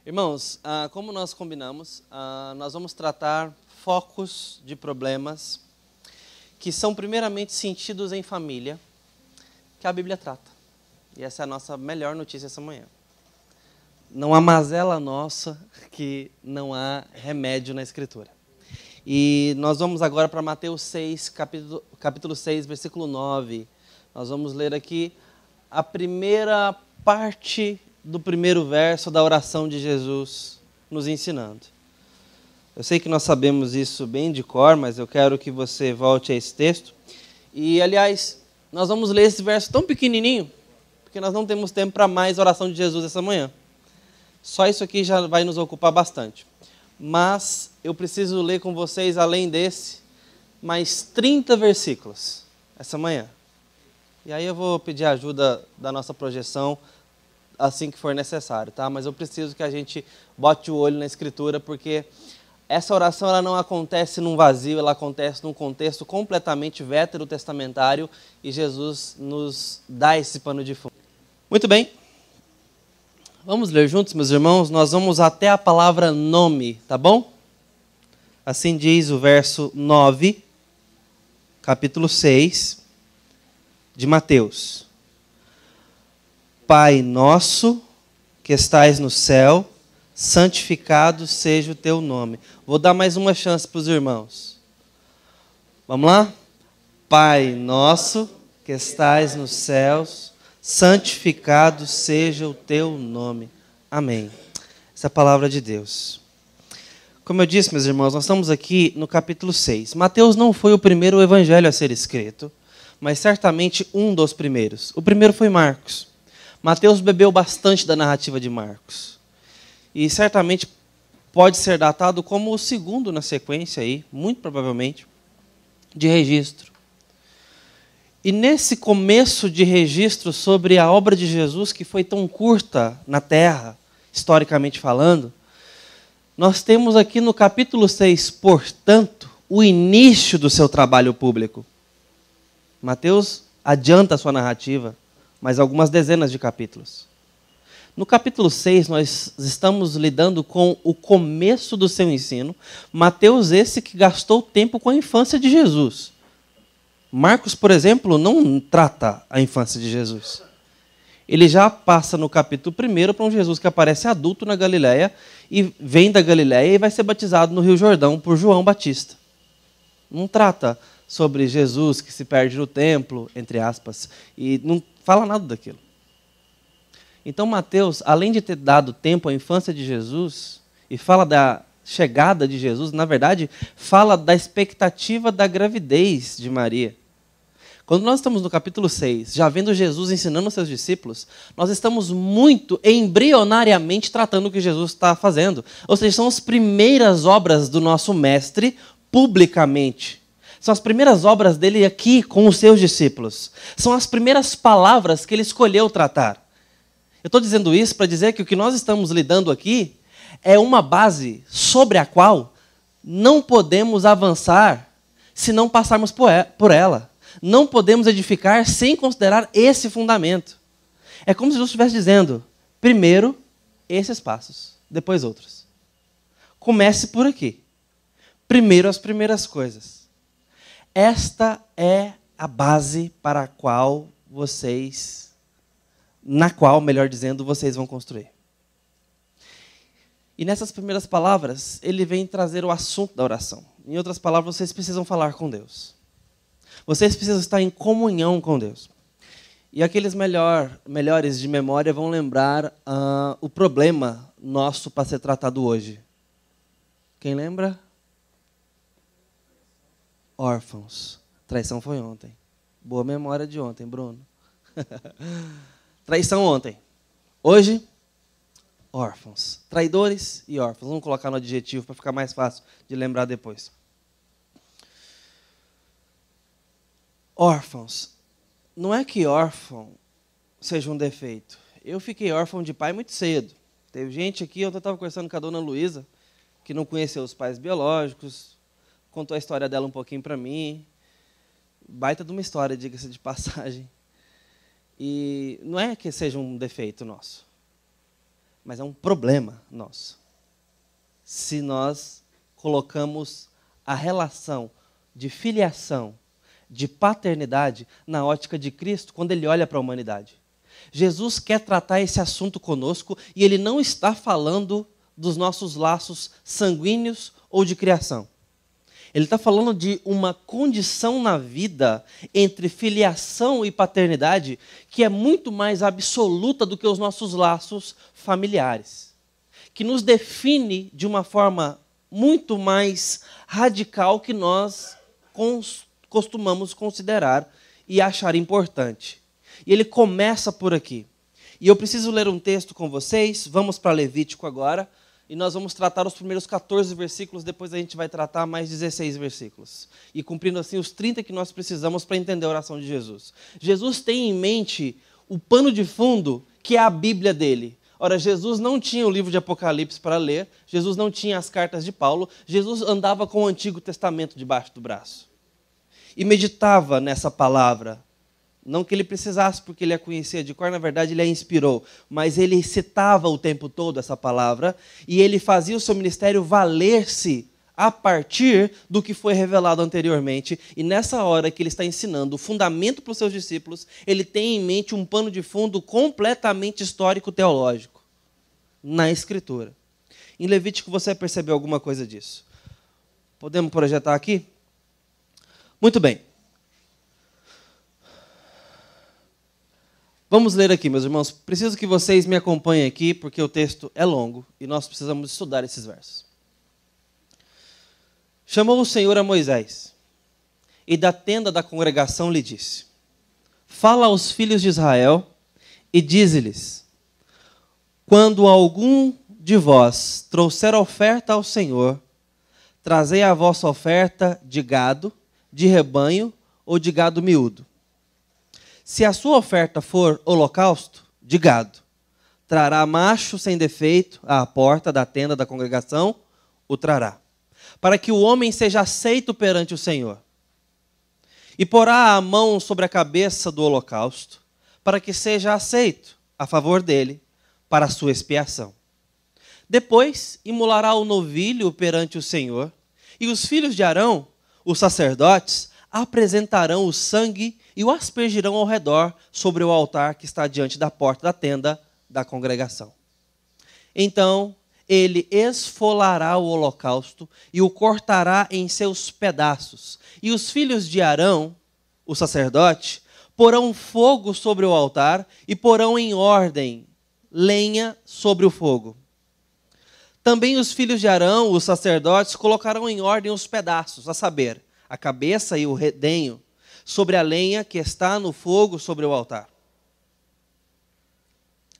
Irmãos, como nós combinamos, nós vamos tratar focos de problemas que são primeiramente sentidos em família, que a Bíblia trata. E essa é a nossa melhor notícia essa manhã. Não há mazela nossa que não há remédio na Escritura. E nós vamos agora para Mateus 6, capítulo 6, versículo 9. Nós vamos ler aqui a primeira parte do primeiro verso da oração de Jesus nos ensinando. Eu sei que nós sabemos isso bem de cor, mas eu quero que você volte a esse texto. E, aliás, nós vamos ler esse verso tão pequenininho, porque nós não temos tempo para mais oração de Jesus essa manhã. Só isso aqui já vai nos ocupar bastante. Mas eu preciso ler com vocês, além desse, mais 30 versículos essa manhã. E aí eu vou pedir a ajuda da nossa projeção assim que for necessário, tá? Mas eu preciso que a gente bote o olho na Escritura, porque essa oração ela não acontece num vazio, ela acontece num contexto completamente veterotestamentário e Jesus nos dá esse pano de fundo. Muito bem. Vamos ler juntos, meus irmãos? Nós vamos até a palavra nome, tá bom? Assim diz o verso 9, capítulo 6 de Mateus. Pai nosso, que estais no céu, santificado seja o teu nome. Vou dar mais uma chance para os irmãos. Vamos lá? Pai nosso, que estais nos céus, santificado seja o teu nome. Amém. Essa é a palavra de Deus. Como eu disse, meus irmãos, nós estamos aqui no capítulo 6. Mateus não foi o primeiro evangelho a ser escrito, mas certamente um dos primeiros. O primeiro foi Marcos. Mateus bebeu bastante da narrativa de Marcos. E certamente pode ser datado como o segundo na sequência, aí, muito provavelmente, de registro. E nesse começo de registro sobre a obra de Jesus, que foi tão curta na terra, historicamente falando, nós temos aqui no capítulo 6, portanto, o início do seu trabalho público. Mateus adianta a sua narrativa, mais algumas dezenas de capítulos. No capítulo 6, nós estamos lidando com o começo do seu ensino. Mateus esse que gastou tempo com a infância de Jesus. Marcos, por exemplo, não trata a infância de Jesus. Ele já passa no capítulo 1 para um Jesus que aparece adulto na Galileia e vem da Galileia e vai ser batizado no Rio Jordão por João Batista. Não trata sobre Jesus que se perde no templo, entre aspas, e não fala nada daquilo. Então Mateus, além de ter dado tempo à infância de Jesus, e fala da chegada de Jesus, na verdade, fala da expectativa da gravidez de Maria. Quando nós estamos no capítulo 6, já vendo Jesus ensinando os seus discípulos, nós estamos muito embrionariamente tratando o que Jesus está fazendo. Ou seja, são as primeiras obras do nosso mestre publicamente. São as primeiras obras dele aqui com os seus discípulos. São as primeiras palavras que ele escolheu tratar. Eu estou dizendo isso para dizer que o que nós estamos lidando aqui é uma base sobre a qual não podemos avançar se não passarmos por ela. Não podemos edificar sem considerar esse fundamento. É como se Jesus estivesse dizendo, primeiro esses passos, depois outros. Comece por aqui. Primeiro as primeiras coisas. Esta é a base para a qual na qual, melhor dizendo, vocês vão construir. E nessas primeiras palavras, ele vem trazer o assunto da oração. Em outras palavras, vocês precisam falar com Deus. Vocês precisam estar em comunhão com Deus. E aqueles melhores de memória vão lembrar o problema nosso para ser tratado hoje. Quem lembra? Órfãos. Traição foi ontem. Boa memória de ontem, Bruno. Traição ontem. Hoje, órfãos. Traidores e órfãos. Vamos colocar no adjetivo para ficar mais fácil de lembrar depois. Órfãos. Não é que órfão seja um defeito. Eu fiquei órfão de pai muito cedo. Teve gente aqui, eu estava conversando com a dona Luísa, que não conheceu os pais biológicos, contou a história dela um pouquinho para mim. Baita de uma história, diga-se de passagem. E não é que seja um defeito nosso. mas é um problema nosso. Se nós colocamos a relação de filiação, de paternidade, na ótica de Cristo, quando ele olha para a humanidade. Jesus quer tratar esse assunto conosco e ele não está falando dos nossos laços sanguíneos ou de criação. Ele está falando de uma condição na vida entre filiação e paternidade que é muito mais absoluta do que os nossos laços familiares, que nos define de uma forma muito mais radical que nós costumamos considerar e achar importante. E ele começa por aqui. E eu preciso ler um texto com vocês, vamos para Levítico agora, e nós vamos tratar os primeiros 14 versículos, depois a gente vai tratar mais 16 versículos. E cumprindo assim os 30 que nós precisamos para entender a oração de Jesus. Jesus tem em mente o pano de fundo que é a Bíblia dele. Ora, Jesus não tinha o livro de Apocalipse para ler, Jesus não tinha as cartas de Paulo, Jesus andava com o Antigo Testamento debaixo do braço. E meditava nessa palavra. Não que ele precisasse, porque ele a conhecia de cor, na verdade ele a inspirou. Mas ele citava o tempo todo essa palavra e ele fazia o seu ministério valer-se a partir do que foi revelado anteriormente. E nessa hora que ele está ensinando o fundamento para os seus discípulos, ele tem em mente um pano de fundo completamente histórico-teológico na Escritura. Em Levítico você percebeu alguma coisa disso? Podemos projetar aqui? Muito bem. Vamos ler aqui, meus irmãos. Preciso que vocês me acompanhem aqui, porque o texto é longo e nós precisamos estudar esses versos. Chamou o Senhor a Moisés e da tenda da congregação lhe disse: fala aos filhos de Israel e dize-lhes: quando algum de vós trouxer oferta ao Senhor, trazei a vossa oferta de gado, de rebanho ou de gado miúdo. Se a sua oferta for holocausto, de gado, trará macho sem defeito à porta da tenda da congregação, o trará, para que o homem seja aceito perante o Senhor. E porá a mão sobre a cabeça do holocausto, para que seja aceito a favor dele, para a sua expiação. Depois imolará o novilho perante o Senhor, e os filhos de Arão, os sacerdotes, apresentarão o sangue e o aspergirão ao redor sobre o altar que está diante da porta da tenda da congregação. Então ele esfolará o holocausto e o cortará em seus pedaços. E os filhos de Arão, o sacerdote, porão fogo sobre o altar e porão em ordem lenha sobre o fogo. Também os filhos de Arão, os sacerdotes, colocarão em ordem os pedaços, a saber, a cabeça e o redenho, sobre a lenha que está no fogo sobre o altar.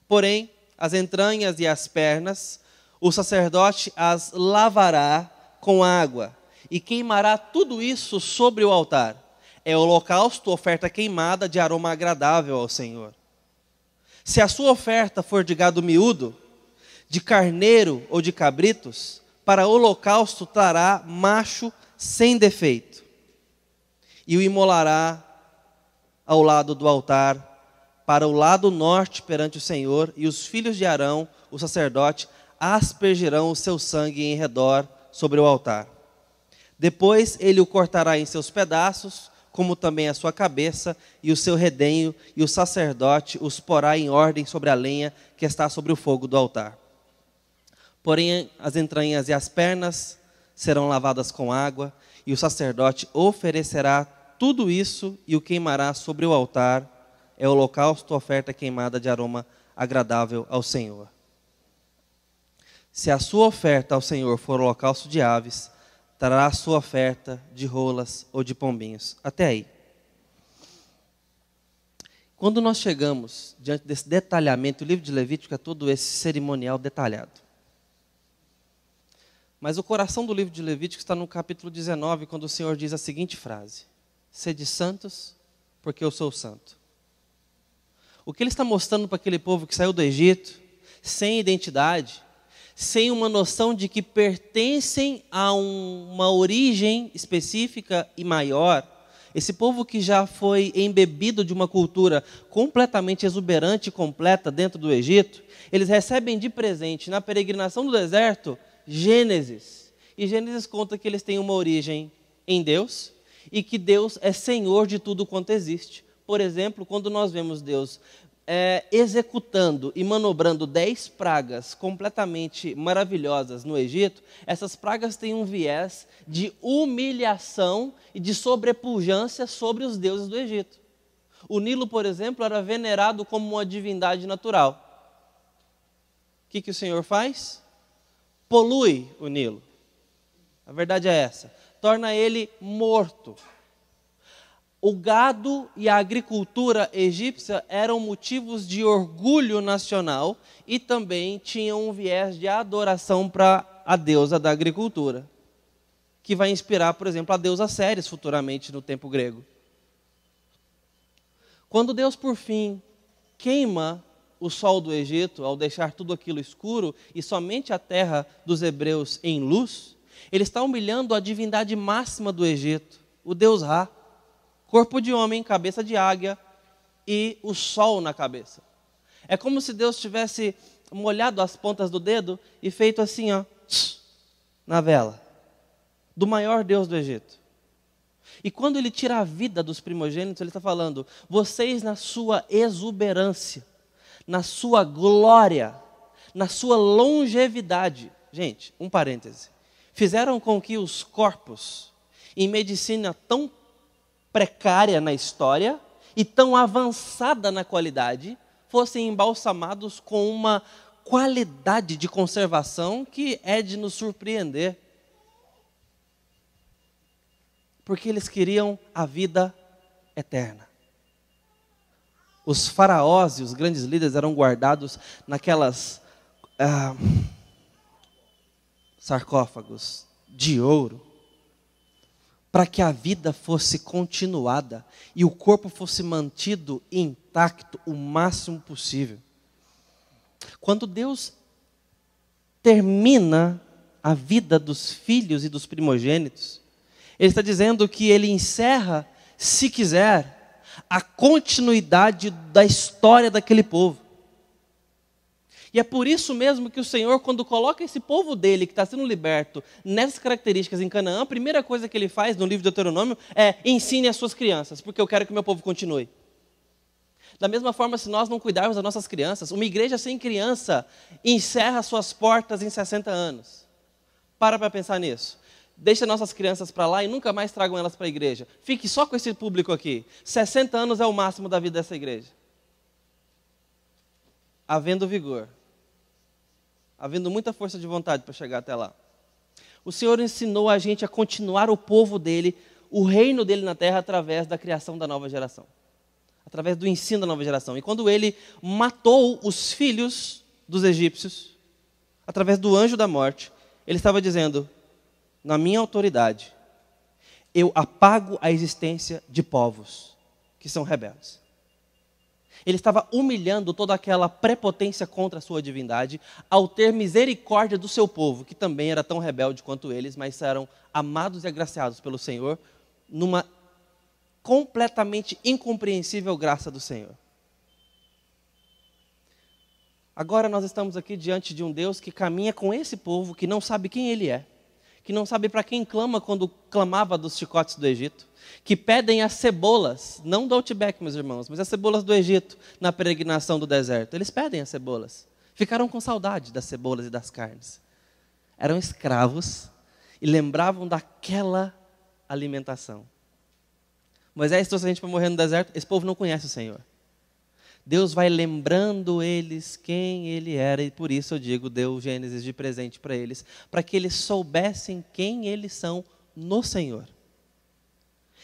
Porém, as entranhas e as pernas, o sacerdote as lavará com água e queimará tudo isso sobre o altar. É holocausto, oferta queimada de aroma agradável ao Senhor. Se a sua oferta for de gado miúdo, de carneiro ou de cabritos, para holocausto trará macho sem defeito. E o imolará ao lado do altar, para o lado norte perante o Senhor, e os filhos de Arão, o sacerdote, aspergirão o seu sangue em redor sobre o altar. Depois ele o cortará em seus pedaços, como também a sua cabeça e o seu redenho, e o sacerdote os porá em ordem sobre a lenha que está sobre o fogo do altar. Porém, as entranhas e as pernas serão lavadas com água, e o sacerdote oferecerá tudo isso e o queimará sobre o altar. É holocausto, oferta queimada de aroma agradável ao Senhor. Se a sua oferta ao Senhor for holocausto de aves, trará a sua oferta de rolas ou de pombinhos. Até aí. Quando nós chegamos diante desse detalhamento, o livro de Levítico é todo esse cerimonial detalhado. Mas o coração do livro de Levítico está no capítulo 19, quando o Senhor diz a seguinte frase: sede santos, porque eu sou santo. O que ele está mostrando para aquele povo que saiu do Egito, sem identidade, sem uma noção de que pertencem a uma origem específica e maior, esse povo que já foi embebido de uma cultura completamente exuberante e completa dentro do Egito, eles recebem de presente na peregrinação do deserto Gênesis. E Gênesis conta que eles têm uma origem em Deus e que Deus é Senhor de tudo quanto existe. Por exemplo, quando nós vemos Deus executando e manobrando 10 pragas completamente maravilhosas no Egito, essas pragas têm um viés de humilhação e de sobrepujância sobre os deuses do Egito. O Nilo, por exemplo, era venerado como uma divindade natural. O que o Senhor faz? Polui o Nilo. A verdade é essa. Torna ele morto. O gado e a agricultura egípcia eram motivos de orgulho nacional e também tinham um viés de adoração para a deusa da agricultura, que vai inspirar, por exemplo, a deusa Céres futuramente no tempo grego. Quando Deus, por fim, queima o sol do Egito, ao deixar tudo aquilo escuro e somente a terra dos hebreus em luz, ele está humilhando a divindade máxima do Egito, o deus Ra. Corpo de homem, cabeça de águia e o sol na cabeça. É como se Deus tivesse molhado as pontas do dedo e feito assim, ó, na vela, do maior Deus do Egito. E quando ele tira a vida dos primogênitos, ele está falando, vocês na sua exuberância, na sua glória, na sua longevidade. Gente, um parêntese. Fizeram com que os corpos, em medicina tão precária na história e tão avançada na qualidade, fossem embalsamados com uma qualidade de conservação que é de nos surpreender. Porque eles queriam a vida eterna. Os faraós e os grandes líderes eram guardados naquelas sarcófagos de ouro, para que a vida fosse continuada e o corpo fosse mantido intacto o máximo possível. Quando Deus termina a vida dos filhos e dos primogênitos, Ele está dizendo que Ele encerra, se quiser, a continuidade da história daquele povo. E é por isso mesmo que o Senhor, quando coloca esse povo dele, que está sendo liberto, nessas características em Canaã, a primeira coisa que ele faz no livro de Deuteronômio é ensine as suas crianças, porque eu quero que meu povo continue. Da mesma forma, se nós não cuidarmos das nossas crianças, uma igreja sem criança encerra suas portas em 60 anos. Para pensar nisso. Deixa nossas crianças para lá e nunca mais tragam elas para a igreja. Fique só com esse público aqui. 60 anos é o máximo da vida dessa igreja. Havendo vigor. Havendo muita força de vontade para chegar até lá. O Senhor ensinou a gente a continuar o povo dele, o reino dele na terra, através da criação da nova geração. Através do ensino da nova geração. E quando ele matou os filhos dos egípcios, através do anjo da morte, ele estava dizendo, na minha autoridade, eu apago a existência de povos que são rebeldes. Ele estava humilhando toda aquela prepotência contra a sua divindade ao ter misericórdia do seu povo, que também era tão rebelde quanto eles, mas eram amados e agraciados pelo Senhor, numa completamente incompreensível graça do Senhor. Agora nós estamos aqui diante de um Deus que caminha com esse povo que não sabe quem Ele é, que não sabe para quem clama quando clamava dos chicotes do Egito, que pedem as cebolas, não do Outback, meus irmãos, mas as cebolas do Egito na peregrinação do deserto. Eles pedem as cebolas. Ficaram com saudade das cebolas e das carnes. Eram escravos e lembravam daquela alimentação. Moisés trouxe a gente para morrer no deserto, esse povo não conhece o Senhor. Deus vai lembrando eles quem Ele era, e por isso eu digo, deu Gênesis de presente para eles, para que eles soubessem quem eles são no Senhor.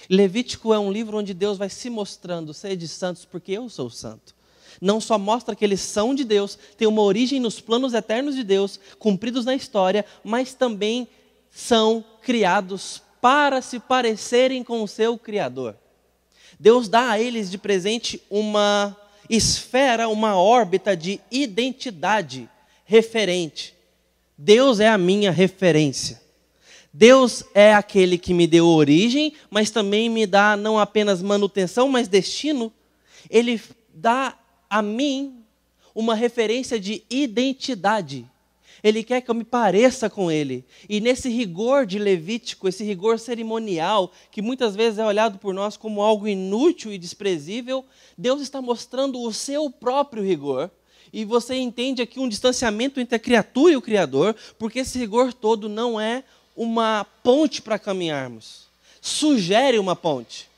Levítico é um livro onde Deus vai se mostrando, sede santos, porque eu sou santo. Não só mostra que eles são de Deus, têm uma origem nos planos eternos de Deus, cumpridos na história, mas também são criados para se parecerem com o seu Criador. Deus dá a eles de presente uma esfera, uma órbita de identidade referente. Deus é a minha referência. Deus é aquele que me deu origem, mas também me dá não apenas manutenção, mas destino. Ele dá a mim uma referência de identidade. Ele quer que eu me pareça com Ele. E nesse rigor de Levítico, esse rigor cerimonial, que muitas vezes é olhado por nós como algo inútil e desprezível, Deus está mostrando o seu próprio rigor. E você entende aqui um distanciamento entre a criatura e o Criador, porque esse rigor todo não é uma ponte para caminharmos. Sugere uma ponte.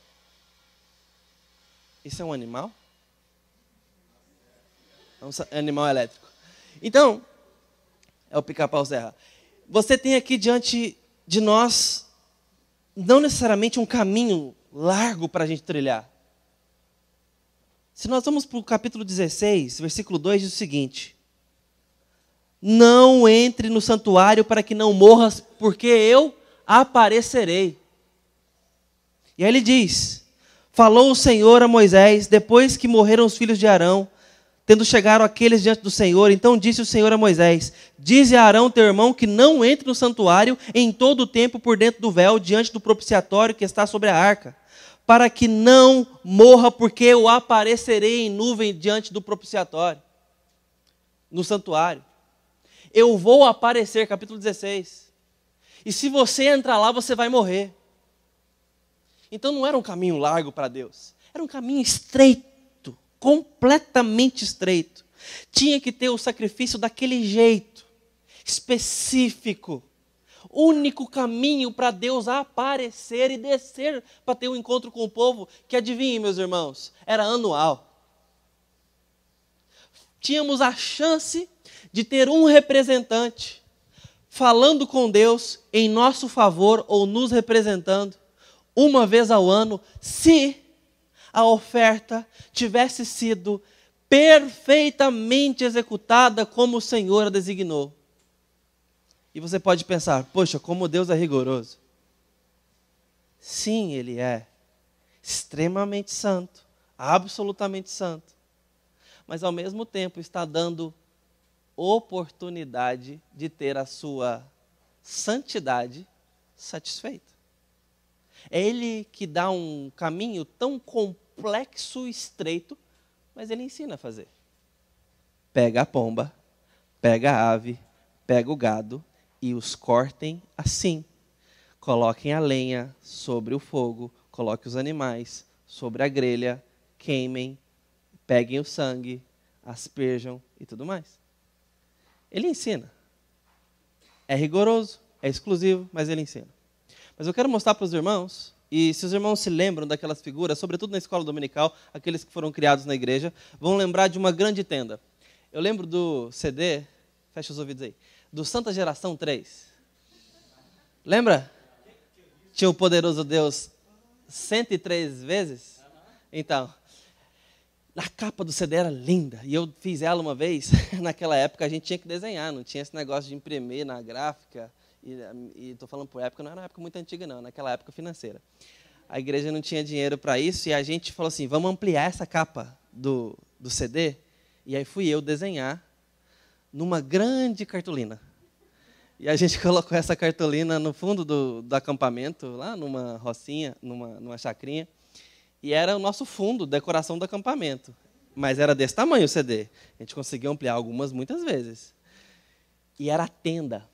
Isso é um animal? É um animal elétrico. Então, é o pica-pau serra. Você tem aqui diante de nós, não necessariamente um caminho largo para a gente trilhar. Se nós vamos para o capítulo 16, versículo 2, diz o seguinte: não entre no santuário para que não morras, porque eu aparecerei. E aí ele diz: falou o Senhor a Moisés, depois que morreram os filhos de Arão, tendo chegado aqueles diante do Senhor, então disse o Senhor a Moisés: dize a Arão, teu irmão, que não entre no santuário em todo o tempo por dentro do véu, diante do propiciatório que está sobre a arca, para que não morra, porque eu aparecerei em nuvem diante do propiciatório, no santuário. Eu vou aparecer, capítulo 16. E se você entrar lá, você vai morrer. Então não era um caminho largo para Deus, era um caminho estreito, completamente estreito. Tinha que ter o sacrifício daquele jeito, específico. Único caminho para Deus aparecer e descer para ter um encontro com o povo, que adivinhem, meus irmãos, era anual. Tínhamos a chance de ter um representante falando com Deus em nosso favor ou nos representando uma vez ao ano, se a oferta tivesse sido perfeitamente executada como o Senhor a designou. E você pode pensar: poxa, como Deus é rigoroso. Sim, Ele é extremamente santo, absolutamente santo. Mas ao mesmo tempo está dando oportunidade de ter a sua santidade satisfeita. É Ele que dá um caminho tão complexo e estreito, mas Ele ensina a fazer. Pega a pomba, pega a ave, pega o gado e os cortem assim. Coloquem a lenha sobre o fogo, coloquem os animais sobre a grelha, queimem, peguem o sangue, asperjam e tudo mais. Ele ensina. É rigoroso, é exclusivo, mas Ele ensina. Mas eu quero mostrar para os irmãos, e se os irmãos se lembram daquelas figuras, sobretudo na escola dominical, aqueles que foram criados na igreja, vão lembrar de uma grande tenda. Eu lembro do CD, fecha os ouvidos aí, do Santa Geração 3. Lembra? Tinha o poderoso Deus 103 vezes? Então, a capa do CD era linda, e eu fiz ela uma vez. Naquela época a gente tinha que desenhar, não tinha esse negócio de imprimir na gráfica. E estou falando por época, não era uma época muito antiga não, naquela época financeira. A igreja não tinha dinheiro para isso, e a gente falou assim: vamos ampliar essa capa do CD. E aí fui eu desenhar numa grande cartolina. E a gente colocou essa cartolina no fundo do acampamento, lá numa rocinha, numa chacrinha. E era o nosso fundo, decoração do acampamento. Mas era desse tamanho o CD. A gente conseguiu ampliar algumas, muitas vezes. E era a tenda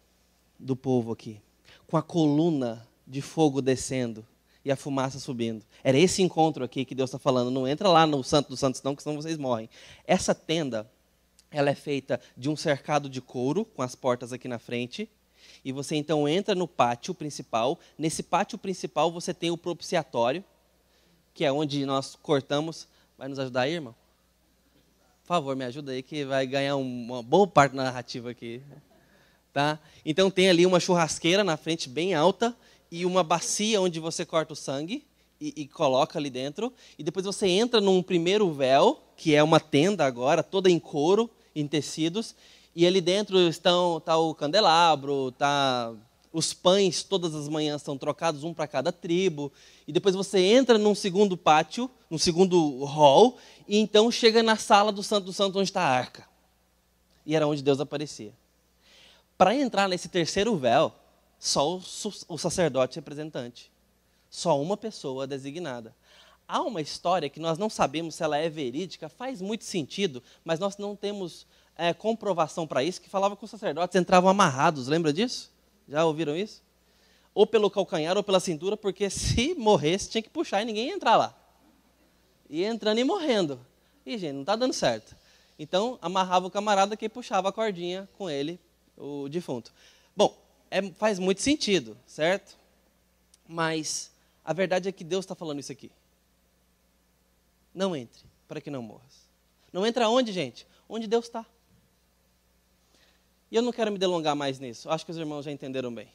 do povo aqui, com a coluna de fogo descendo e a fumaça subindo. Era esse encontro aqui que Deus está falando. Não entra lá no Santo dos Santos não, que senão vocês morrem. Essa tenda, ela é feita de um cercado de couro, com as portas aqui na frente, e você então entra no pátio principal. Nesse pátio principal você tem o propiciatório, que é onde nós cortamos. Vai nos ajudar aí, irmão? Por favor, me ajuda aí, que vai ganhar uma boa parte da narrativa aqui. Tá? Então tem ali uma churrasqueira na frente bem alta e uma bacia onde você corta o sangue e coloca ali dentro. E depois você entra num primeiro véu, que é uma tenda agora, toda em couro, em tecidos. E ali dentro está o candelabro, os pães todas as manhãs são trocados, um para cada tribo. E depois você entra num segundo pátio, num segundo hall, e então chega na sala do Santo onde está a arca. E era onde Deus aparecia. Para entrar nesse terceiro véu, Só o sacerdote representante. Só uma pessoa designada. Há uma história que nós não sabemos se ela é verídica, faz muito sentido, mas nós não temos comprovação para isso, que falava que os sacerdotes entravam amarrados, lembra disso? Já ouviram isso? Ou pelo calcanhar ou pela cintura, porque se morresse tinha que puxar e ninguém ia entrar lá. Ia entrando e morrendo. E, gente, não está dando certo. Então, amarrava o camarada que puxava a cordinha com ele, o defunto. Bom, faz muito sentido, certo? Mas a verdade é que Deus está falando isso aqui. Não entre, para que não morras. Não entra onde, gente? Onde Deus está. E eu não quero me delongar mais nisso. Acho que os irmãos já entenderam bem.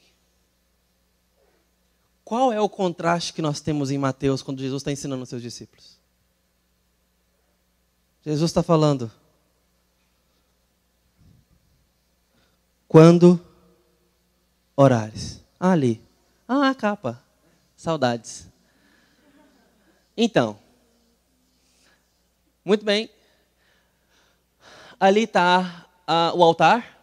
Qual é o contraste que nós temos em Mateus quando Jesus está ensinando os seus discípulos? Jesus está falando. Quando orares. Ah, ali. Ah, a capa. Saudades. Então. Muito bem. Ali está o altar.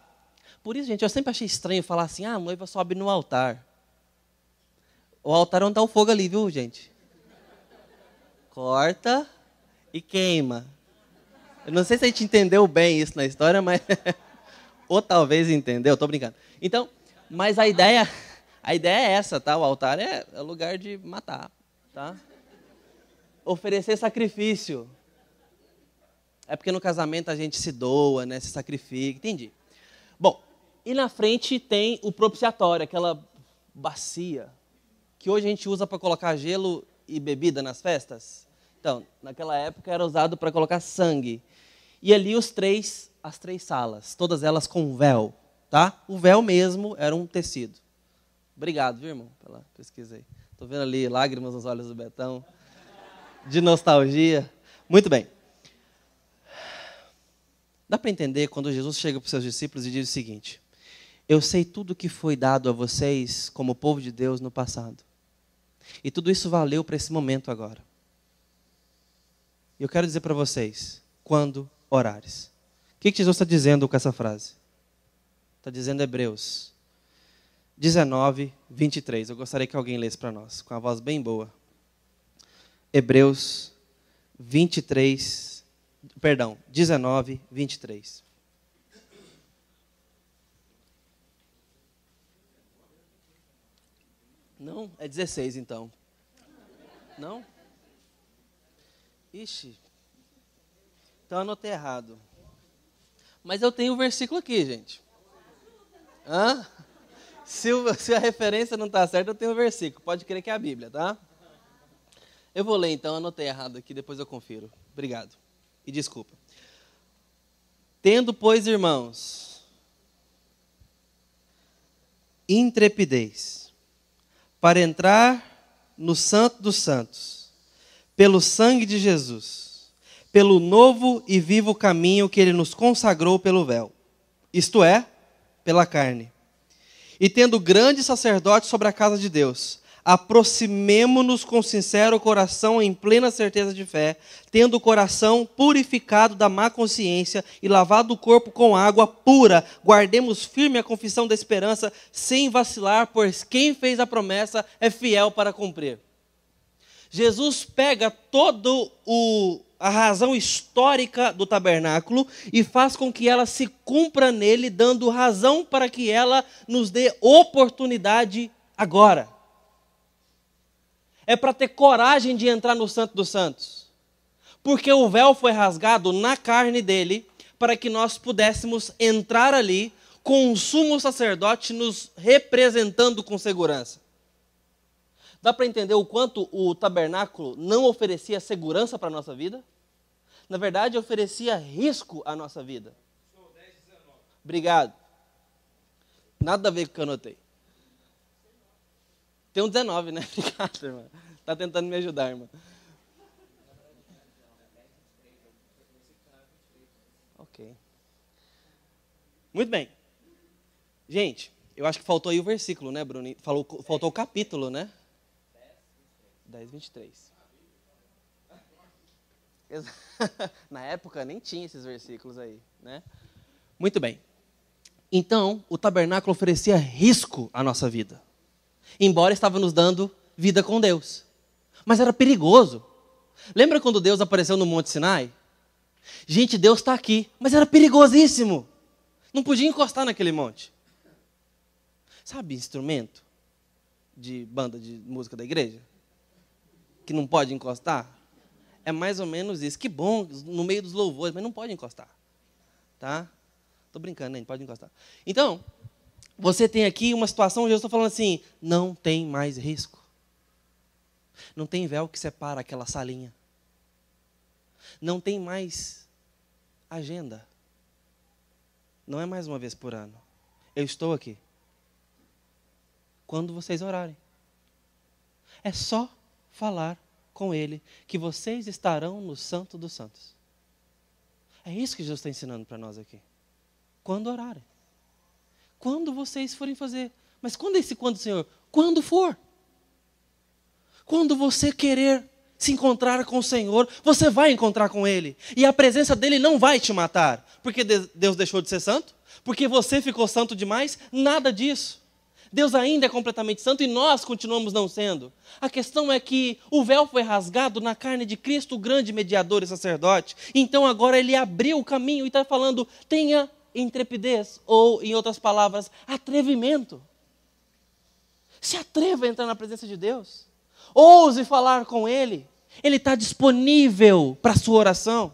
Por isso, gente, eu sempre achei estranho falar assim, a noiva sobe no altar. O altar é onde está o fogo ali, viu, gente? Corta e queima. Eu não sei se a gente entendeu bem isso na história, mas... ou talvez entendeu, estou brincando. Então, mas a ideia é essa, tá? O altar é o lugar de matar, tá? Oferecer sacrifício. É porque no casamento a gente se doa, né? Se sacrifica, entendi. Bom, e na frente tem o propiciatório, aquela bacia, que hoje a gente usa para colocar gelo e bebida nas festas. Então, naquela época era usado para colocar sangue. E ali as três salas, todas elas com véu, tá? O véu mesmo era um tecido. Obrigado, viu, irmão, pela pesquisa aí. Estou vendo ali lágrimas nos olhos do Betão, de nostalgia. Muito bem. Dá para entender quando Jesus chega para os seus discípulos e diz o seguinte: eu sei tudo o que foi dado a vocês como povo de Deus no passado. E tudo isso valeu para esse momento agora. E eu quero dizer para vocês, quando orares. O que Jesus está dizendo com essa frase? Está dizendo Hebreus 19, 23. Eu gostaria que alguém lesse para nós, com a voz bem boa. Hebreus 19, 23. Não? É 16 então. Não? Ixi. Então eu anotei errado. Mas eu tenho o versículo aqui, gente. Hã? Se a referência não está certa, eu tenho o versículo. Pode crer que é a Bíblia, tá? Eu vou ler então, anotei errado aqui, depois eu confiro. Obrigado. E desculpa. Tendo, pois, irmãos, intrepidez para entrar no Santo dos Santos, pelo sangue de Jesus, pelo novo e vivo caminho que ele nos consagrou pelo véu, isto é, pela carne. E tendo grande sacerdote sobre a casa de Deus, aproximemo-nos com sincero coração em plena certeza de fé, tendo o coração purificado da má consciência e lavado o corpo com água pura, guardemos firme a confissão da esperança, sem vacilar, pois quem fez a promessa é fiel para cumprir. Jesus pega toda a razão histórica do tabernáculo e faz com que ela se cumpra nele, dando razão para que ela nos dê oportunidade agora. É para ter coragem de entrar no Santo dos Santos. Porque o véu foi rasgado na carne dele, para que nós pudéssemos entrar ali com um sumo sacerdote nos representando com segurança. Dá para entender o quanto o tabernáculo não oferecia segurança para a nossa vida? Na verdade, oferecia risco à nossa vida. Obrigado. Nada a ver com o que eu anotei. Tem um 19, né? Obrigado, irmã. Está tentando me ajudar, irmã. Ok. Muito bem. Gente, eu acho que faltou aí o versículo, né, Bruno? Faltou o capítulo, né? 10, 23. Na época nem tinha esses versículos aí, né? Muito bem. Então, o tabernáculo oferecia risco à nossa vida, embora estava nos dando vida com Deus. Mas era perigoso. Lembra quando Deus apareceu no Monte Sinai? Gente, Deus está aqui, mas era perigosíssimo. Não podia encostar naquele monte. Sabe instrumento de banda de música da igreja? Que não pode encostar? É mais ou menos isso. Que bom, no meio dos louvores, mas não pode encostar. Tá? Estou brincando, né? Não pode encostar. Então, você tem aqui uma situação onde eu estou falando assim, não tem mais risco. Não tem véu que separa aquela salinha. Não tem mais agenda. Não é mais uma vez por ano. Eu estou aqui. Quando vocês orarem. É só falar com Ele que vocês estarão no Santo dos Santos. É isso que Jesus está ensinando para nós aqui. Quando orarem. Quando vocês forem fazer. Mas quando é esse quando, Senhor? Quando for. Quando você querer se encontrar com o Senhor, você vai encontrar com Ele. E a presença dEle não vai te matar. Porque Deus deixou de ser santo? Porque você ficou santo demais? Nada disso. Deus ainda é completamente santo e nós continuamos não sendo. A questão é que o véu foi rasgado na carne de Cristo, o grande mediador e sacerdote. Então agora Ele abriu o caminho e está falando, tenha intrepidez, ou em outras palavras, atrevimento. Se atreva a entrar na presença de Deus. Ouse falar com Ele. Ele está disponível para a sua oração.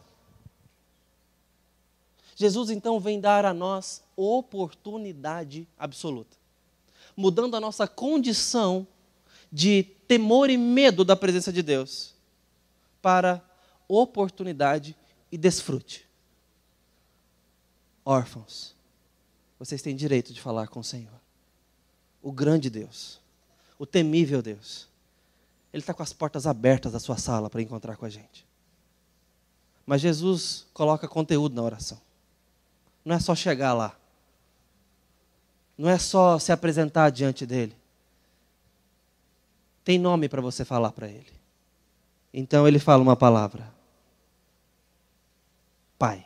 Jesus então vem dar a nós oportunidade absoluta, mudando a nossa condição de temor e medo da presença de Deus para oportunidade e desfrute. Órfãos, vocês têm direito de falar com o Senhor. O grande Deus, o temível Deus. Ele está com as portas abertas da sua sala para encontrar com a gente. Mas Jesus coloca conteúdo na oração. Não é só chegar lá. Não é só se apresentar diante dele. Tem nome para você falar para ele. Então ele fala uma palavra. Pai.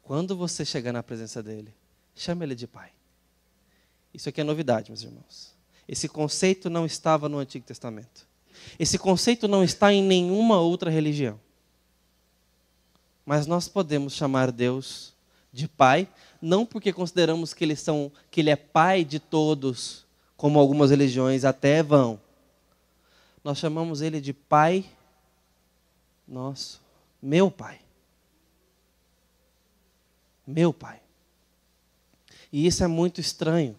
Quando você chegar na presença dele, chame ele de Pai. Isso aqui é novidade, meus irmãos. Esse conceito não estava no Antigo Testamento. Esse conceito não está em nenhuma outra religião. Mas nós podemos chamar Deus de Pai, não porque consideramos que Ele é Pai de todos, como algumas religiões até vão. Nós chamamos Ele de Pai nosso, meu Pai. Meu Pai. E isso é muito estranho,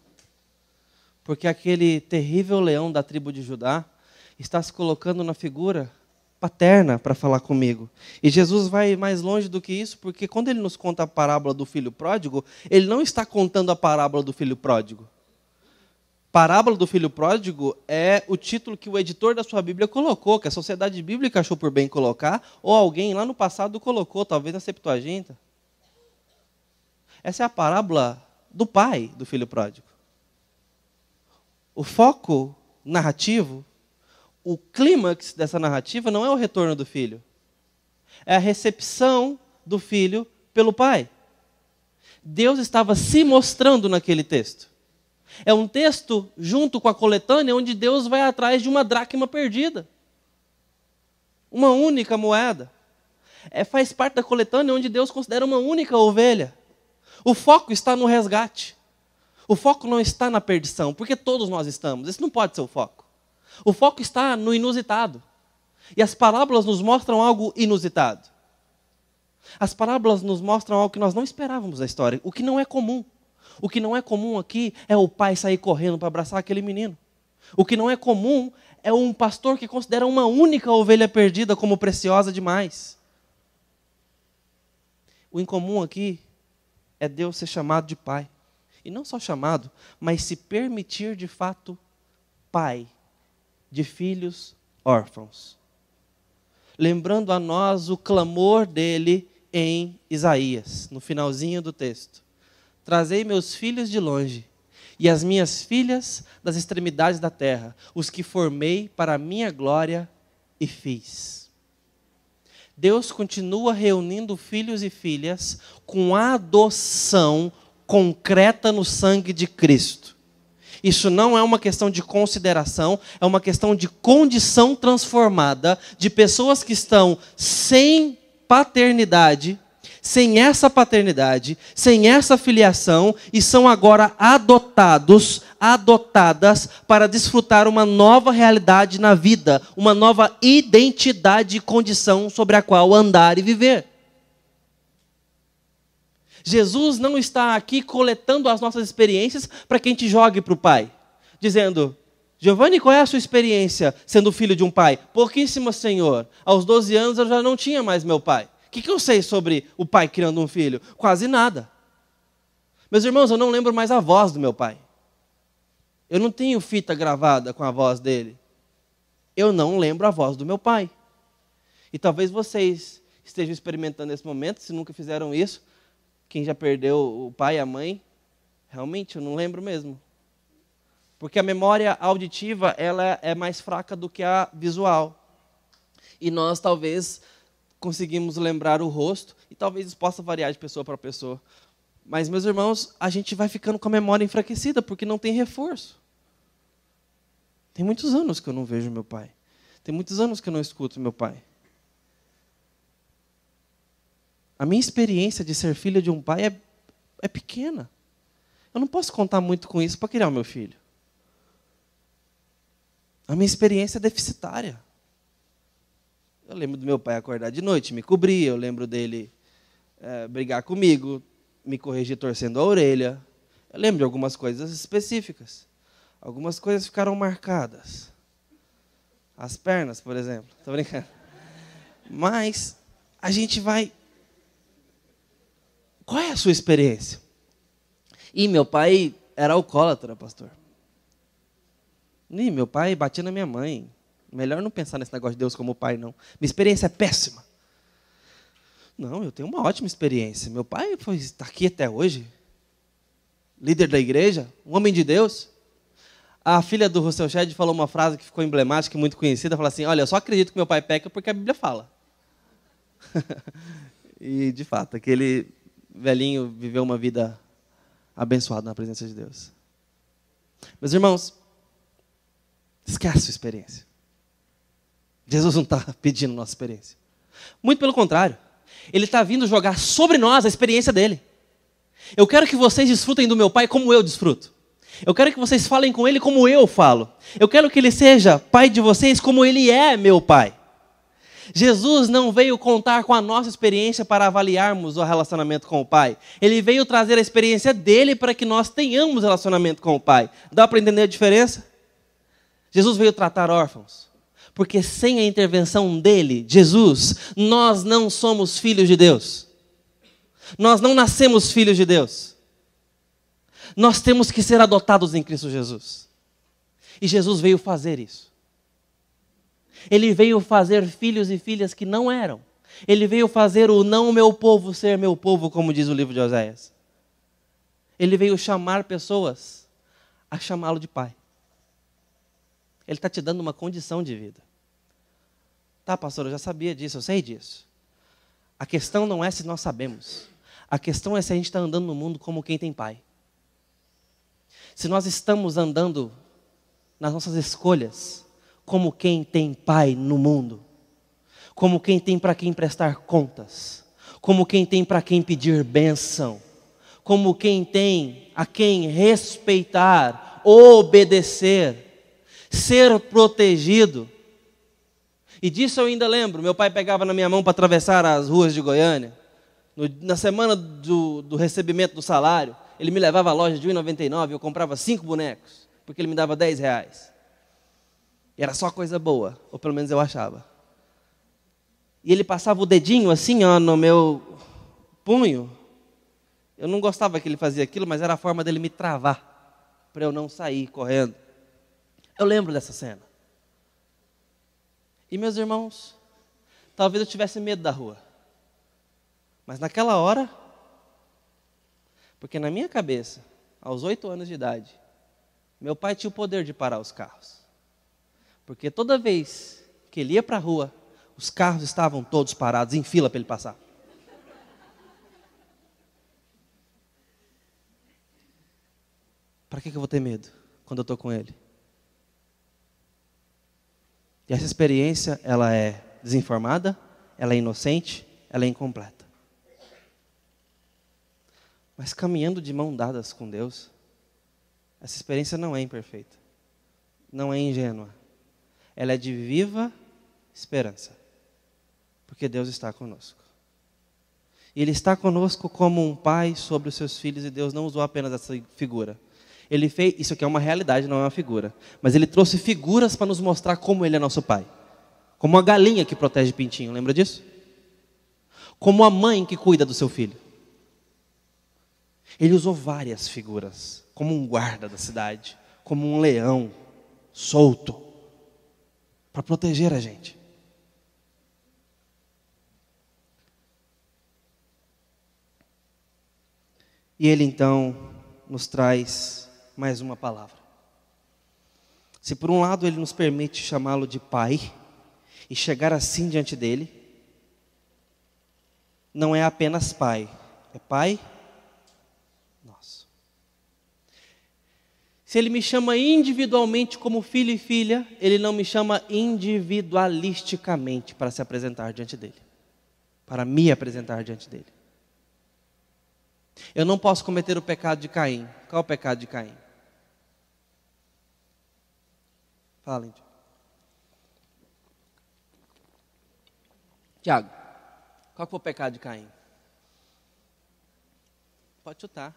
porque aquele terrível leão da tribo de Judá está se colocando na figura paterna para falar comigo. E Jesus vai mais longe do que isso, porque quando ele nos conta a parábola do filho pródigo, ele não está contando a parábola do filho pródigo. Parábola do filho pródigo é o título que o editor da sua Bíblia colocou, que a Sociedade Bíblica achou por bem colocar, ou alguém lá no passado colocou, talvez na Septuaginta. Essa é a parábola do pai do filho pródigo. O foco narrativo, o clímax dessa narrativa não é o retorno do filho. É a recepção do filho pelo pai. Deus estava se mostrando naquele texto. É um texto junto com a coletânea onde Deus vai atrás de uma dracma perdida. Uma única moeda. Faz parte da coletânea onde Deus considera uma única ovelha. O foco está no resgate. O foco não está na perdição, porque todos nós estamos. Esse não pode ser o foco. O foco está no inusitado. E as parábolas nos mostram algo inusitado. As parábolas nos mostram algo que nós não esperávamos na história, o que não é comum. O que não é comum aqui é o pai sair correndo para abraçar aquele menino. O que não é comum é um pastor que considera uma única ovelha perdida como preciosa demais. O incomum aqui é Deus ser chamado de pai. E não só chamado, mas se permitir de fato pai de filhos órfãos. Lembrando a nós o clamor dele em Isaías, no finalzinho do texto. Trazei meus filhos de longe, e as minhas filhas das extremidades da terra, os que formei para a minha glória e fiz. Deus continua reunindo filhos e filhas com a adoção concreta no sangue de Cristo. Isso não é uma questão de consideração, é uma questão de condição transformada de pessoas que estão sem paternidade, sem essa paternidade, sem essa filiação, e são agora adotadas para desfrutar uma nova realidade na vida, uma nova identidade e condição sobre a qual andar e viver. Jesus não está aqui coletando as nossas experiências para que a gente jogue para o Pai, dizendo: Giovanni, qual é a sua experiência sendo filho de um pai? Pouquíssima, Senhor. Aos 12 anos eu já não tinha mais meu pai. O que eu sei sobre o pai criando um filho? Quase nada. Meus irmãos, eu não lembro mais a voz do meu pai. Eu não tenho fita gravada com a voz dele. Eu não lembro a voz do meu pai. E talvez vocês estejam experimentando esse momento, se nunca fizeram isso. Quem já perdeu o pai e a mãe, realmente eu não lembro mesmo. Porque a memória auditiva ela é mais fraca do que a visual. E nós talvez conseguimos lembrar o rosto, e talvez isso possa variar de pessoa para pessoa. Mas, meus irmãos, a gente vai ficando com a memória enfraquecida, porque não tem reforço. Tem muitos anos que eu não vejo meu pai. Tem muitos anos que eu não escuto meu pai. A minha experiência de ser filho de um pai é pequena. Eu não posso contar muito com isso para criar o meu filho. A minha experiência é deficitária. Eu lembro do meu pai acordar de noite, me cobrir. Eu lembro dele brigar comigo, me corrigir torcendo a orelha. Eu lembro de algumas coisas específicas. Algumas coisas ficaram marcadas. As pernas, por exemplo. Estou brincando. Mas a gente vai... Qual é a sua experiência? E meu pai era alcoólatra, pastor. E meu pai batia na minha mãe. Melhor não pensar nesse negócio de Deus como pai, não. Minha experiência é péssima. Não, eu tenho uma ótima experiência. Meu pai está aqui até hoje. Líder da igreja, um homem de Deus. A filha do Russell Shedd falou uma frase que ficou emblemática e muito conhecida. Falou assim: olha, eu só acredito que meu pai peca porque a Bíblia fala. E, de fato, aquele velhinho viveu uma vida abençoada na presença de Deus. Meus irmãos, esquece a sua experiência. Jesus não está pedindo nossa experiência. Muito pelo contrário. Ele está vindo jogar sobre nós a experiência dele. Eu quero que vocês desfrutem do meu pai como eu desfruto. Eu quero que vocês falem com ele como eu falo. Eu quero que ele seja pai de vocês como ele é meu pai. Jesus não veio contar com a nossa experiência para avaliarmos o relacionamento com o Pai. Ele veio trazer a experiência dele para que nós tenhamos relacionamento com o Pai. Dá para entender a diferença? Jesus veio tratar órfãos. Porque sem a intervenção dele, Jesus, nós não somos filhos de Deus. Nós não nascemos filhos de Deus. Nós temos que ser adotados em Cristo Jesus. E Jesus veio fazer isso. Ele veio fazer filhos e filhas que não eram. Ele veio fazer o não meu povo ser meu povo, como diz o livro de Oséias. Ele veio chamar pessoas a chamá-lo de pai. Ele está te dando uma condição de vida. Tá, pastor, eu já sabia disso, eu sei disso. A questão não é se nós sabemos. A questão é se a gente está andando no mundo como quem tem pai. Se nós estamos andando nas nossas escolhas como quem tem pai no mundo, como quem tem para quem prestar contas, como quem tem para quem pedir bênção, como quem tem a quem respeitar, obedecer, ser protegido. E disso eu ainda lembro, meu pai pegava na minha mão para atravessar as ruas de Goiânia, na semana do recebimento do salário, ele me levava à loja de R$1,99 e eu comprava 5 bonecos, porque ele me dava R$10. E era só coisa boa, ou pelo menos eu achava. E ele passava o dedinho assim, ó, no meu punho. Eu não gostava que ele fazia aquilo, mas era a forma dele me travar, para eu não sair correndo. Eu lembro dessa cena. E meus irmãos, talvez eu tivesse medo da rua. Mas naquela hora, porque na minha cabeça, aos 8 anos de idade, meu pai tinha o poder de parar os carros. Porque toda vez que ele ia para a rua, Os carros estavam todos parados, em fila para ele passar. Para que eu vou ter medo quando eu estou com ele? E essa experiência, ela é desinformada, ela é inocente, ela é incompleta. Mas caminhando de mão dadas com Deus, essa experiência não é imperfeita, não é ingênua. Ela é de viva esperança, porque Deus está conosco. E Ele está conosco como um pai sobre os seus filhos, e Deus não usou apenas essa figura. Ele fez, isso aqui é uma realidade, não é uma figura. Mas Ele trouxe figuras para nos mostrar como Ele é nosso pai. Como a galinha que protege pintinho, lembra disso? Como a mãe que cuida do seu filho. Ele usou várias figuras, como um guarda da cidade, como um leão solto, para proteger a gente. E Ele então nos traz mais uma palavra. Se por um lado Ele nos permite chamá-lo de Pai, e chegar assim diante dEle, não é apenas Pai, é Pai nosso. Se Ele me chama individualmente como filho e filha, Ele não me chama individualisticamente para se apresentar diante dEle, para me apresentar diante dEle. Eu não posso cometer o pecado de Caim. Qual é o pecado de Caim? Fala, Índio. Tiago, qual foi o pecado de Caim? Pode chutar.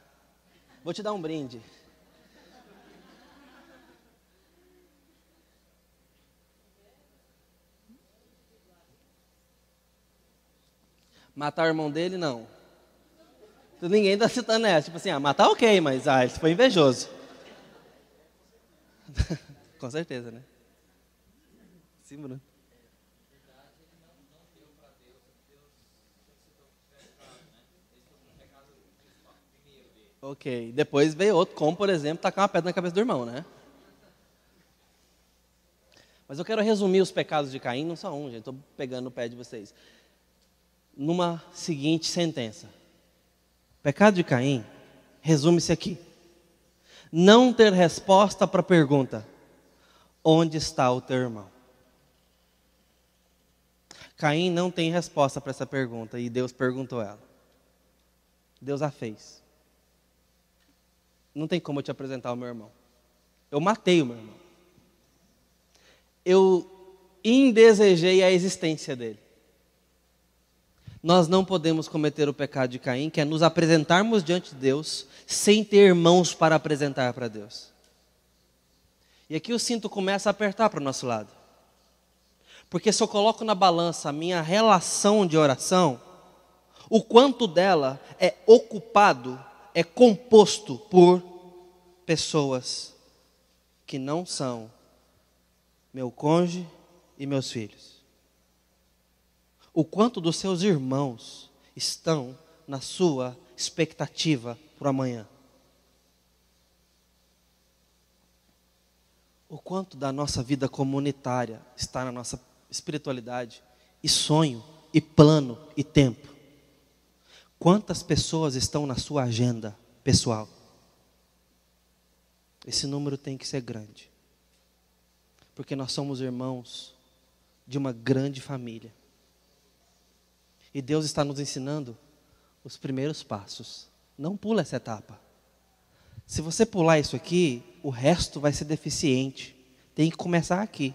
Vou te dar um brinde. Matar o irmão dele, não. Ninguém está citando essa. Tipo assim, matar ok, mas ele foi invejoso. Com certeza, né? Sim, Bruno. Ok, depois veio outro, como por exemplo, tacar uma pedra na cabeça do irmão, né? Mas eu quero resumir os pecados de Caim, não só um, gente, estou pegando no pé de vocês. Numa seguinte sentença. O pecado de Caim resume-se aqui. Não ter resposta para a pergunta: onde está o teu irmão? Caim não tem resposta para essa pergunta, e Deus perguntou ela. Deus a fez. Não tem como eu te apresentar o meu irmão. Eu matei o meu irmão. Eu indesejei a existência dele. Nós não podemos cometer o pecado de Caim, que é nos apresentarmos diante de Deus, sem ter irmãos para apresentar para Deus. E aqui o cinto começa a apertar para o nosso lado. Porque se eu coloco na balança a minha relação de oração, o quanto dela é ocupado, é composto por pessoas que não são meu cônjuge e meus filhos. O quanto dos seus irmãos estão na sua expectativa para o amanhã. O quanto da nossa vida comunitária está na nossa espiritualidade e sonho, e plano, e tempo. Quantas pessoas estão na sua agenda pessoal? Esse número tem que ser grande. Porque nós somos irmãos de uma grande família. E Deus está nos ensinando os primeiros passos. Não pula essa etapa. Se você pular isso aqui, o resto vai ser deficiente. Tem que começar aqui.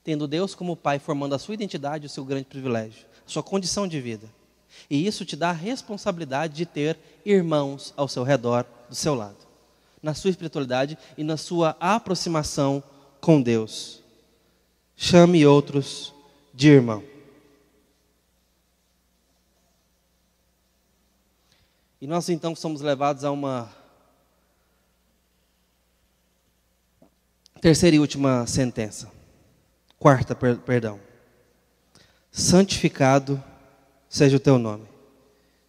Tendo Deus como Pai, formando a sua identidade e o seu grande privilégio, a sua condição de vida. E isso te dá a responsabilidade de ter irmãos ao seu redor, do seu lado. Na sua espiritualidade e na sua aproximação com Deus. Chame outros de irmão. E nós então somos levados a uma terceira e última sentença. Quarta, perdão. Santificado seja o teu nome.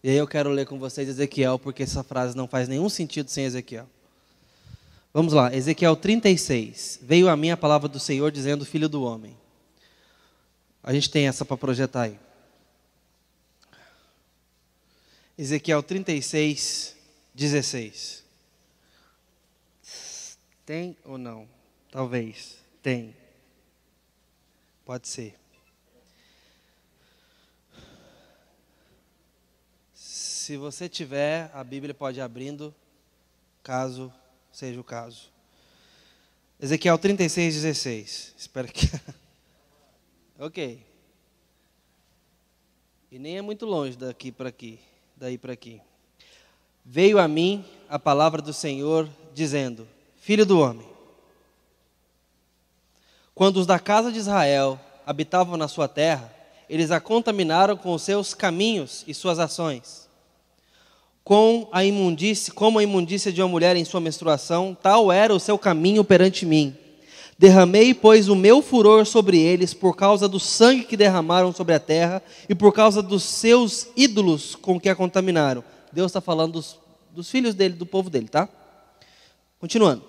E aí eu quero ler com vocês Ezequiel, porque essa frase não faz nenhum sentido sem Ezequiel. Vamos lá, Ezequiel 36. Veio a mim a palavra do Senhor dizendo: filho do homem, A gente tem essa para projetar aí. Ezequiel 36, 16. Tem ou não? Talvez. Tem. Pode ser. Se você tiver, a Bíblia pode ir abrindo, caso seja o caso. Ezequiel 36, 16. Espero que... Ok. E nem é muito longe daqui para aqui, daí para aqui. Veio a mim a palavra do Senhor, dizendo: Filho do homem, quando os da casa de Israel habitavam na sua terra, eles a contaminaram com os seus caminhos e suas ações. Como a imundícia de uma mulher em sua menstruação, tal era o seu caminho perante mim. Derramei, pois, o meu furor sobre eles por causa do sangue que derramaram sobre a terra e por causa dos seus ídolos com que a contaminaram. Deus está falando dos filhos dele, do povo dele, tá? Continuando.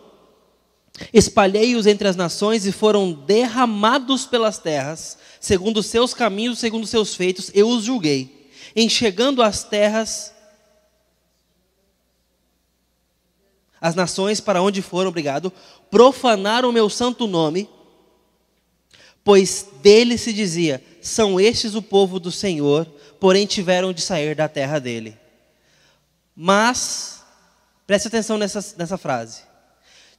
Espalhei-os entre as nações e foram derramados pelas terras, segundo os seus caminhos, segundo os seus feitos, eu os julguei. Em chegando às terras, as nações para onde foram, obrigado, profanaram o meu santo nome, pois dele se dizia: são estes o povo do Senhor, porém tiveram de sair da terra dele. Mas, preste atenção nessa frase.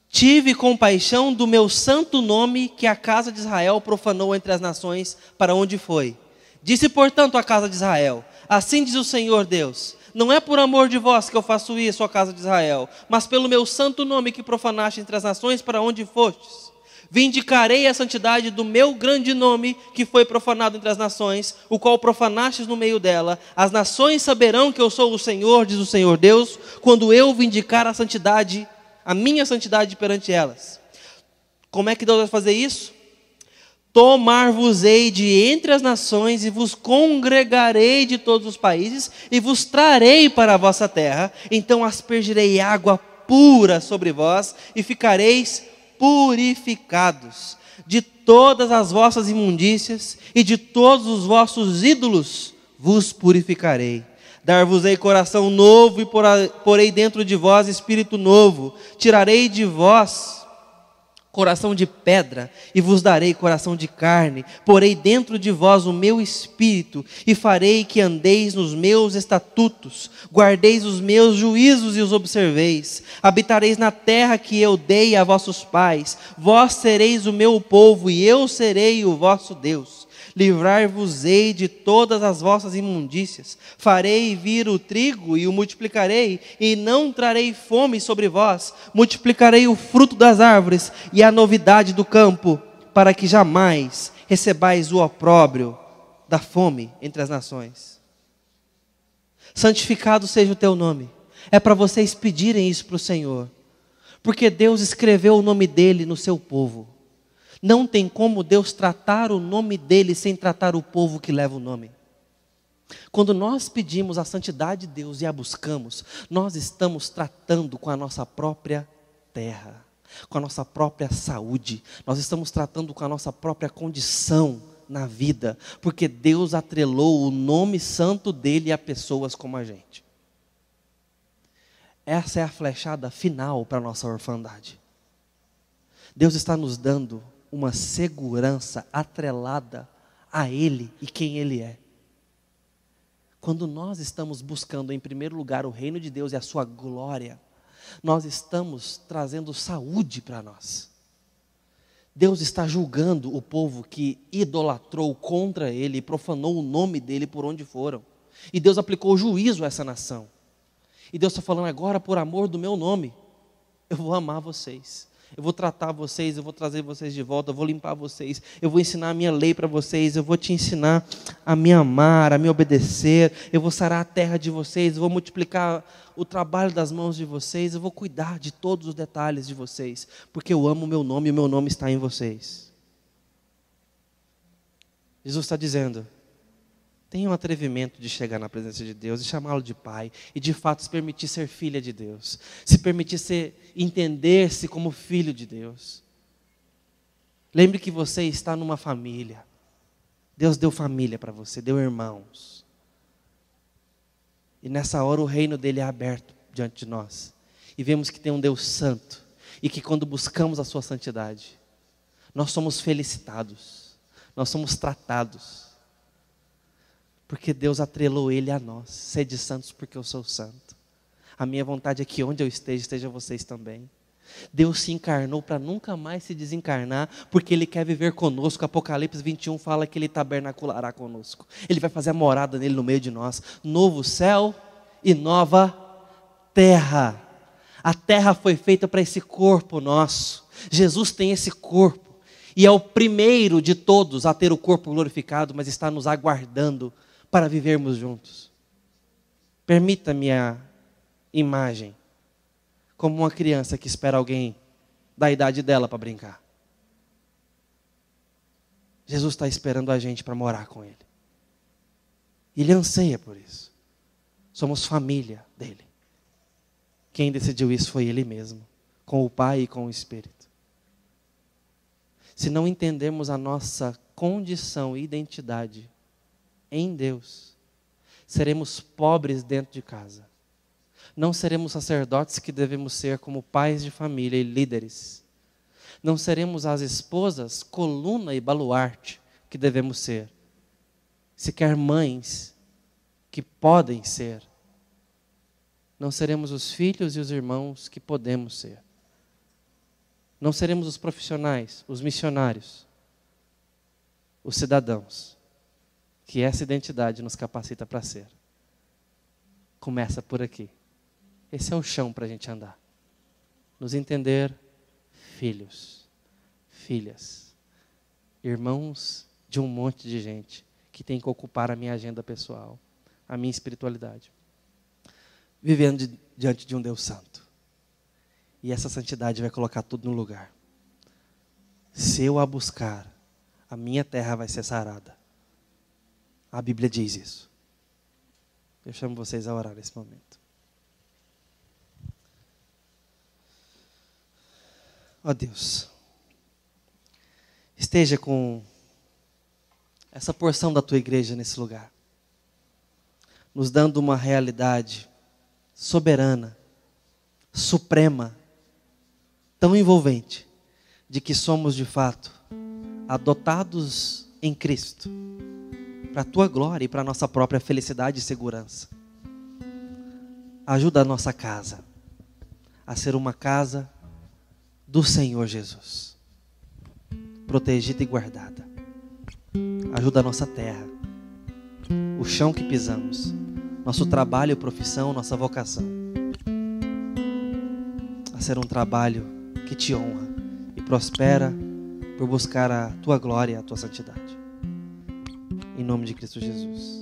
Tive compaixão do meu santo nome que a casa de Israel profanou entre as nações para onde foi. Disse, portanto, a casa de Israel: assim diz o Senhor Deus: não é por amor de vós que eu faço isso, ó casa de Israel, mas pelo meu santo nome que profanaste entre as nações para onde fostes. Vindicarei a santidade do meu grande nome que foi profanado entre as nações, o qual profanastes no meio dela. As nações saberão que eu sou o Senhor, diz o Senhor Deus, quando eu vindicar a santidade, a minha santidade perante elas. Como é que Deus vai fazer isso? Tomar-vos-ei de entre as nações e vos congregarei de todos os países e vos trarei para a vossa terra. Então aspergirei água pura sobre vós e ficareis purificados. De todas as vossas imundícias e de todos os vossos ídolos vos purificarei. Dar-vos-ei coração novo e porei dentro de vós espírito novo. Tirarei de vós coração de pedra e vos darei coração de carne. Porei dentro de vós o meu espírito e farei que andeis nos meus estatutos. Guardeis os meus juízos e os observeis. Habitareis na terra que eu dei a vossos pais. Vós sereis o meu povo e eu serei o vosso Deus. Livrar-vos-ei de todas as vossas imundícias. Farei vir o trigo e o multiplicarei, e não trarei fome sobre vós. Multiplicarei o fruto das árvores e a novidade do campo, para que jamais recebais o opróbrio da fome entre as nações. Santificado seja o teu nome. É para vocês pedirem isso para o Senhor, porque Deus escreveu o nome dele no seu povo. Não tem como Deus tratar o nome dele sem tratar o povo que leva o nome. Quando nós pedimos a santidade de Deus e a buscamos, nós estamos tratando com a nossa própria terra, com a nossa própria saúde. Nós estamos tratando com a nossa própria condição na vida, porque Deus atrelou o nome santo dele a pessoas como a gente. Essa é a flechada final para a nossa orfandade. Deus está nos dando uma segurança atrelada a Ele e quem Ele é. Quando nós estamos buscando em primeiro lugar o reino de Deus e a sua glória, nós estamos trazendo saúde para nós. Deus está julgando o povo que idolatrou contra Ele e profanou o nome dEle por onde foram. E Deus aplicou juízo a essa nação. E Deus está falando agora, por amor do meu nome, eu vou amar vocês. Eu vou tratar vocês, eu vou trazer vocês de volta, eu vou limpar vocês, eu vou ensinar a minha lei para vocês, eu vou te ensinar a me amar, a me obedecer, eu vou sarar a terra de vocês, eu vou multiplicar o trabalho das mãos de vocês, eu vou cuidar de todos os detalhes de vocês, porque eu amo o meu nome e o meu nome está em vocês. Jesus está dizendo: tenha um atrevimento de chegar na presença de Deus e chamá-lo de Pai. E de fato se permitir ser filha de Deus. Se permitir entender-se como filho de Deus. Lembre que você está numa família. Deus deu família para você, deu irmãos. E nessa hora o reino dele é aberto diante de nós. E vemos que tem um Deus santo. E que quando buscamos a sua santidade, nós somos felicitados. Nós somos tratados. Porque Deus atrelou ele a nós. Sede santos porque eu sou santo. A minha vontade é que onde eu esteja, estejam vocês também. Deus se encarnou para nunca mais se desencarnar, porque Ele quer viver conosco. Apocalipse 21 fala que Ele tabernaculará conosco. Ele vai fazer a morada nele no meio de nós. Novo céu e nova terra. A terra foi feita para esse corpo nosso. Jesus tem esse corpo. E é o primeiro de todos a ter o corpo glorificado, mas está nos aguardando para vivermos juntos. Permita-me a imagem. Como uma criança que espera alguém da idade dela para brincar. Jesus está esperando a gente para morar com Ele. Ele anseia por isso. Somos família dEle. Quem decidiu isso foi Ele mesmo. Com o Pai e com o Espírito. Se não entendermos a nossa condição e identidade em Deus, seremos pobres dentro de casa. Não seremos sacerdotes que devemos ser como pais de família e líderes. Não seremos as esposas, coluna e baluarte que devemos ser. Sequer mães que podem ser. Não seremos os filhos e os irmãos que podemos ser. Não seremos os profissionais, os missionários, os cidadãos, que essa identidade nos capacita para ser. Começa por aqui. Esse é o chão para a gente andar. Nos entender filhos, filhas, irmãos de um monte de gente que tem que ocupar a minha agenda pessoal, a minha espiritualidade. Vivendo diante de um Deus santo. E essa santidade vai colocar tudo no lugar. Se eu a buscar, a minha terra vai ser sarada. A Bíblia diz isso. Eu chamo vocês a orar nesse momento. Ó Deus, esteja com essa porção da tua igreja nesse lugar, nos dando uma realidade soberana, suprema, tão envolvente, de que somos de fato adotados em Cristo, para a tua glória e para a nossa própria felicidade e segurança. Ajuda a nossa casa a ser uma casa do Senhor Jesus, protegida e guardada. Ajuda a nossa terra, o chão que pisamos, nosso trabalho, profissão, nossa vocação, a ser um trabalho que te honra e prospera por buscar a tua glória e a tua santidade. Em nome de Cristo Jesus.